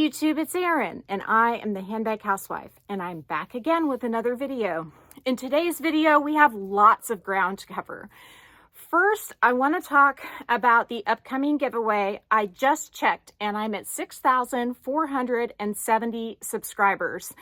YouTube, it's Erin, and I am the Handbag Housewife, and I'm back again with another video. In today's video, we have lots of ground to cover. First, I want to talk about the upcoming giveaway. I just checked, and I'm at 6,470 subscribers.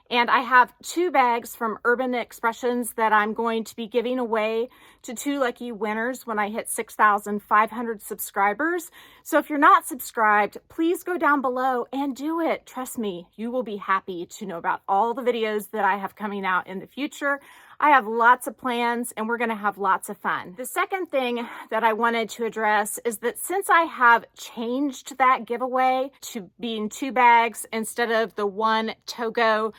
And I have 2 bags from Urban Expressions that I'm going to be giving away to 2 lucky winners when I hit 6,500 subscribers. So if you're not subscribed, please go down below and do it. Trust me, you will be happy to know about all the videos that I have coming out in the future. I have lots of plans and we're going to have lots of fun. The second thing that I wanted to address is that since I have changed that giveaway to being 2 bags instead of the 1 Togo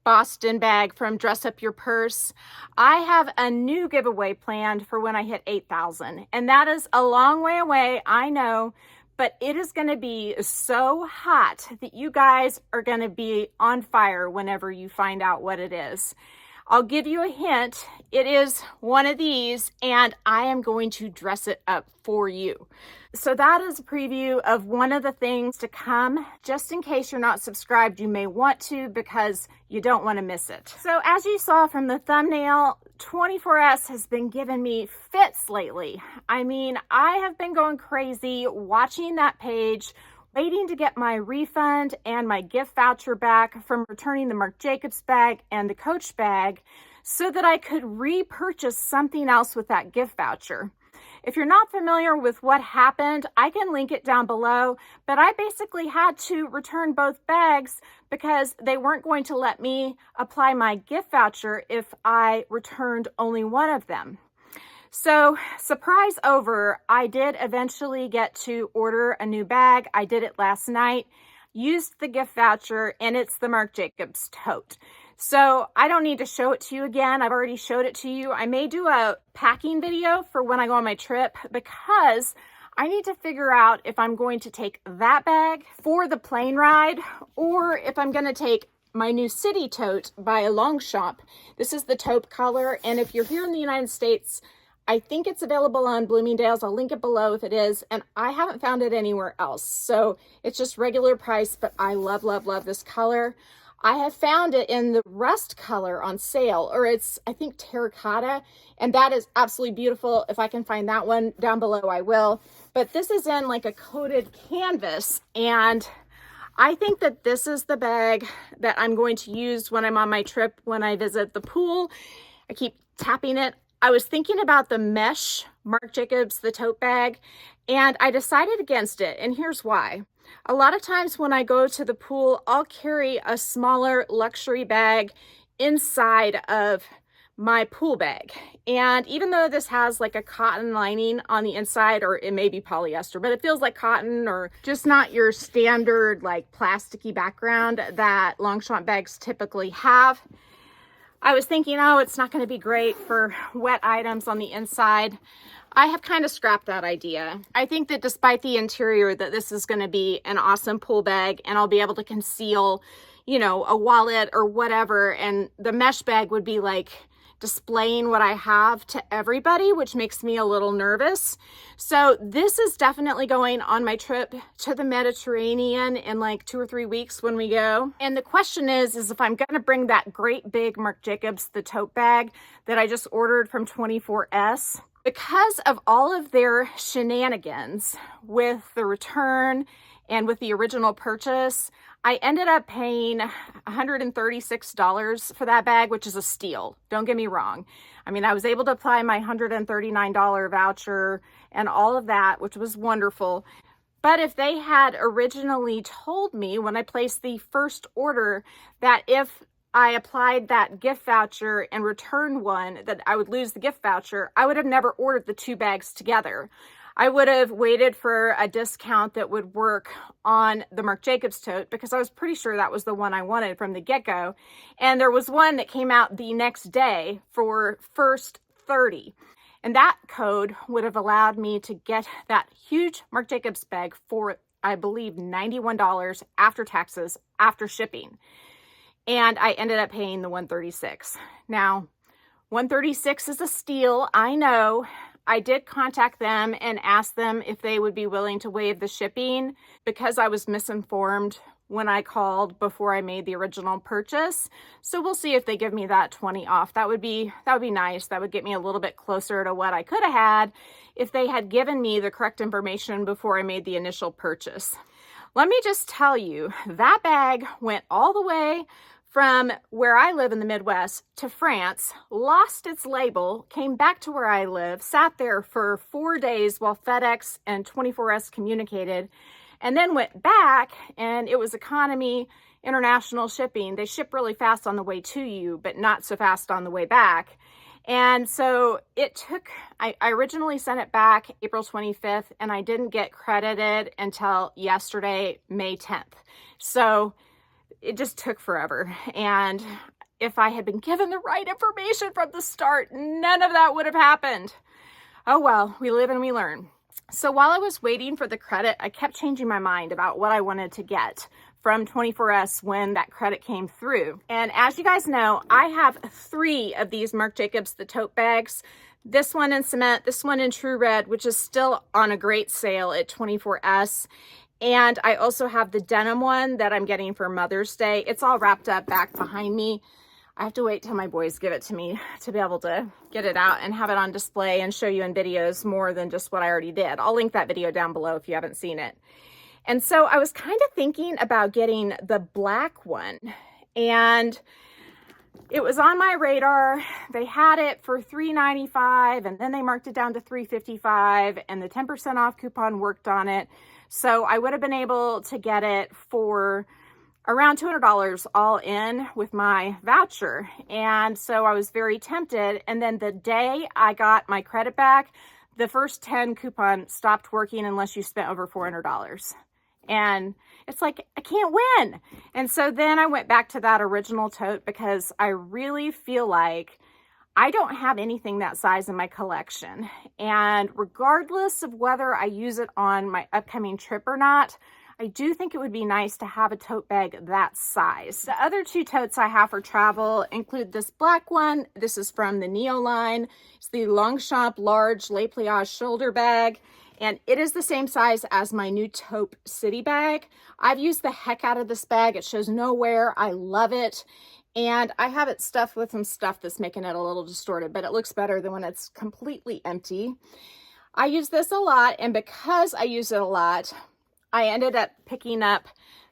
Boston bag from Dress Up Your Purse, I have a new giveaway planned for when I hit 8,000. And that is a long way away, I know, but it is going to be so hot that you guys are going to be on fire whenever you find out what it is. I'll give you a hint. It is one of these, and I am going to dress it up for you. So that is a preview of one of the things to come. Just in case you're not subscribed, you may want to because you don't want to miss it. So as you saw from the thumbnail, 24S has been giving me fits lately. I mean, I have been going crazy watching that page, waiting to get my refund and my gift voucher back from returning the Marc Jacobs bag and the Coach bag so that I could repurchase something else with that gift voucher. If you're not familiar with what happened, I can link it down below, but I basically had to return both bags because they weren't going to let me apply my gift voucher if I returned only one of them. So surprise over, I did eventually get to order a new bag. I did it last night, used the gift voucher, and it's the Marc Jacobs tote. So I don't need to show it to you again. I've already showed it to you. I may do a packing video for when I go on my trip because I need to figure out if I'm going to take that bag for the plane ride or if I'm going to take my new city tote by Longchamp. This is the taupe color, and if you're here in the United States, I think it's available on Bloomingdale's. I'll link it below if it is, and I haven't found it anywhere else. So it's just regular price, but I love, love, love this color. I have found it in the rust color on sale, or it's, I think, Teracotta, and that is absolutely beautiful. If I can find that one down below, I will. But this is in like a coated canvas, and I think that this is the bag that I'm going to use when I'm on my trip, when I visit the pool. I keep tapping it. I was thinking about the mesh Marc Jacobs, the tote bag, and I decided against it, and here's why. A lot of times when I go to the pool, I'll carry a smaller luxury bag inside of my pool bag. And even though this has like a cotton lining on the inside, or it may be polyester, but it feels like cotton or just not your standard like plasticky background that Longchamp bags typically have, I was thinking, oh, it's not going to be great for wet items on the inside. I have kind of scrapped that idea. I think that despite the interior, that this is going to be an awesome pool bag and I'll be able to conceal, you know, a wallet or whatever. And the mesh bag would be like displaying what I have to everybody, which makes me a little nervous. So this is definitely going on my trip to the Mediterranean in like 2 or 3 weeks when we go. And the question is if I'm going to bring that great big Marc Jacobs, the tote bag that I just ordered from 24S. Because of all of their shenanigans with the return and with the original purchase, I ended up paying $136 for that bag, which is a steal. Don't get me wrong. I mean, I was able to apply my $139 voucher and all of that, which was wonderful. But if they had originally told me when I placed the first order that if I applied that gift voucher and returned one, that I would lose the gift voucher, I would have never ordered the 2 bags together. I would have waited for a discount that would work on the Marc Jacobs tote because I was pretty sure that was the one I wanted from the get-go. And there was one that came out the next day for first 30. And that code would have allowed me to get that huge Marc Jacobs bag for, I believe, $91 after taxes, after shipping. And I ended up paying the $136. Now, $136 is a steal, I know. I did contact them and ask them if they would be willing to waive the shipping because I was misinformed when I called before I made the original purchase. So we'll see if they give me that 20 off. That would be nice. That would get me a little bit closer to what I could have had if they had given me the correct information before I made the initial purchase. Let me just tell you, that bag went all the way from where I live in the Midwest to France, lost its label, came back to where I live, sat there for 4 days while FedEx and 24S communicated, and then went back, and it was economy international shipping. They ship really fast on the way to you, but not so fast on the way back. And so it took, I originally sent it back April 25th, and I didn't get credited until yesterday, May 10th. So it just took forever. And if I had been given the right information from the start, none of that would have happened. Oh well, we live and we learn. So while I was waiting for the credit, I kept changing my mind about what I wanted to get from 24S when that credit came through. And as you guys know, I have 3 of these Marc Jacobs, the tote bags. This one in cement, this one in true red, which is still on a great sale at 24S. And I also have the denim one that I'm getting for Mother's Day. It's all wrapped up back behind me. I have to wait till my boys give it to me to be able to get it out and have it on display and show you in videos more than just what I already did. I'll link that video down below if you haven't seen it. And so I was kind of thinking about getting the black one, and it was on my radar. They had it for $3.95, and then they marked it down to $3.55, and the 10% off coupon worked on it. So I would have been able to get it for around $200 all in with my voucher. And so I was very tempted. And then the day I got my credit back, the first 10 coupon stopped working unless you spent over $400. And it's like, I can't win. And so then I went back to that original tote because I really feel like I don't have anything that size in my collection. And regardless of whether I use it on my upcoming trip or not, I do think it would be nice to have a tote bag that size. The other 2 totes I have for travel include this black one. This is from the Neo line. It's the Longchamp large Le Pliage shoulder bag. And it is the same size as my new Tote City bag. I've used the heck out of this bag. It shows no wear. I love it. And I have it stuffed with some stuff that's making it a little distorted, but it looks better than when it's completely empty. I use this a lot, and because I use it a lot, I ended up picking up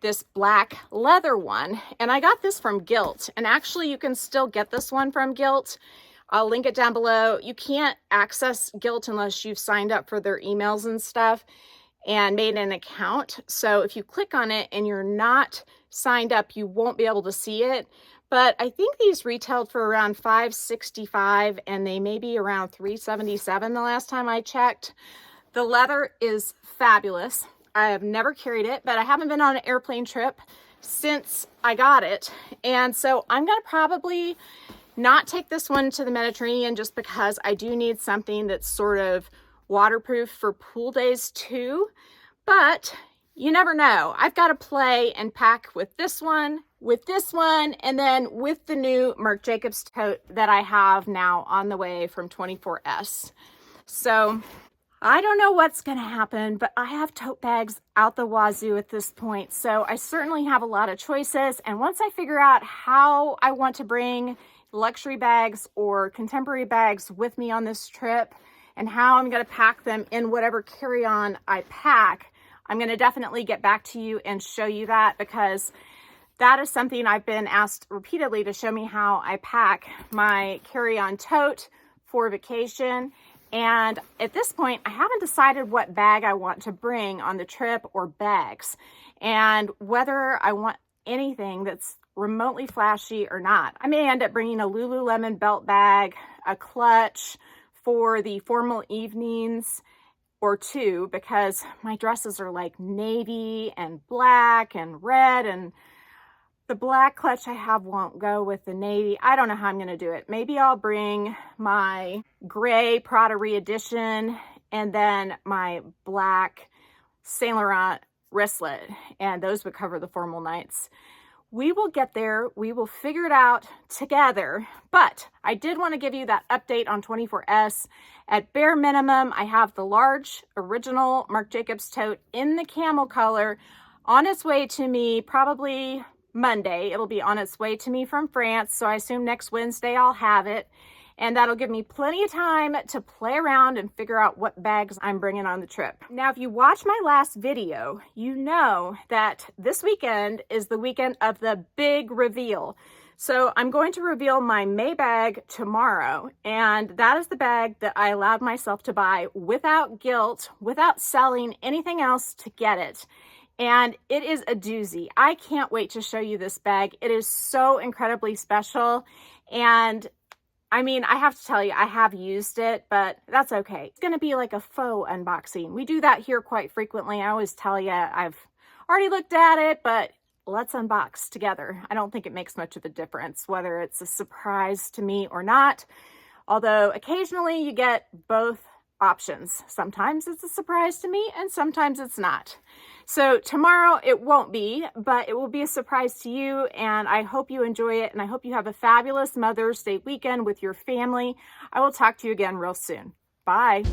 this black leather one, and I got this from Gilt. And actually, you can still get this one from Gilt. I'll link it down below. You can't access Gilt unless you've signed up for their emails and stuff and made an account. So if you click on it and you're not signed up, you won't be able to see it. But I think these retailed for around $565, and they may be around $377 the last time I checked. The leather is fabulous. I have never carried it, but I haven't been on an airplane trip since I got it. And so I'm going to probably not take this one to the Mediterranean just because I do need something that's sort of waterproof for pool days too. But you never know. I've got to play and pack with this one, and then with the new Marc Jacobs tote that I have now on the way from 24S. So I don't know what's going to happen, but I have tote bags out the wazoo at this point. So I certainly have a lot of choices. And once I figure out how I want to bring luxury bags or contemporary bags with me on this trip and how I'm going to pack them in whatever carry-on I pack, I'm going to definitely get back to you and show you that, because that is something I've been asked repeatedly to show me how I pack my carry-on tote for vacation. And at this point, I haven't decided what bag I want to bring on the trip or bags, and whether I want anything that's remotely flashy or not. I may end up bringing a Lululemon belt bag, a clutch for the formal evenings or 2, because my dresses are like navy and black and red, and the black clutch I have won't go with the navy. I don't know how I'm going to do it. Maybe I'll bring my gray Prada re-edition and then my black Saint Laurent wristlet, and those would cover the formal nights. We will get there. We will figure it out together. But I did want to give you that update on 24S. At bare minimum, I have the large original Marc Jacobs tote in the camel color on its way to me probably Monday. It'll be on its way to me from France, so I assume next Wednesday I'll have it. And that'll give me plenty of time to play around and figure out what bags I'm bringing on the trip. Now, if you watch my last video, you know that this weekend is the weekend of the big reveal. So I'm going to reveal my May bag tomorrow, and that is the bag that I allowed myself to buy without guilt, without selling anything else to get it. And it is a doozy. I can't wait to show you this bag. It is so incredibly special. And I mean, I have to tell you, I have used it, but that's okay. It's going to be like a faux unboxing. We do that here quite frequently. I always tell you I've already looked at it, but let's unbox together. I don't think it makes much of a difference whether it's a surprise to me or not. Although occasionally you get both options. Sometimes it's a surprise to me and sometimes it's not. So tomorrow it won't be, but it will be a surprise to you, and I hope you enjoy it, and I hope you have a fabulous Mother's Day weekend with your family. I will talk to you again real soon. Bye.